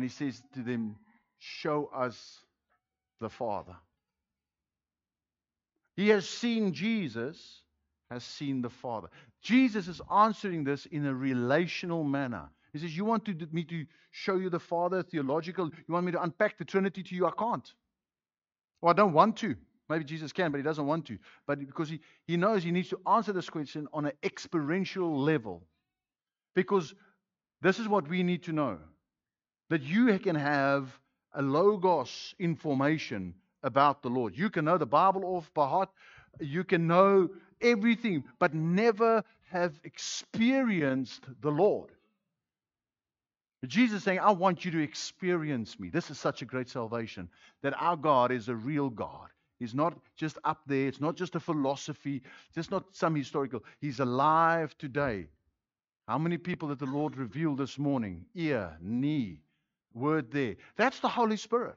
he says to them, show us the Father. He has seen Jesus, has seen the Father. Jesus is answering this in a relational manner. He says, you want me to show you the Father, theological? You want me to unpack the Trinity to you? I can't. Well, I don't want to. Maybe Jesus can, but he doesn't want to. But because he knows he needs to answer this question on an experiential level. Because this is what we need to know. That you can have a logos information about the Lord. You can know the Bible off by heart. You can know everything, but never have experienced the Lord. Jesus is saying, I want you to experience me. This is such a great salvation, that our God is a real God. He's not just up there. It's not just a philosophy. Just not some historical. He's alive today. How many people did the Lord reveal this morning? Ear, knee, word there. That's the Holy Spirit.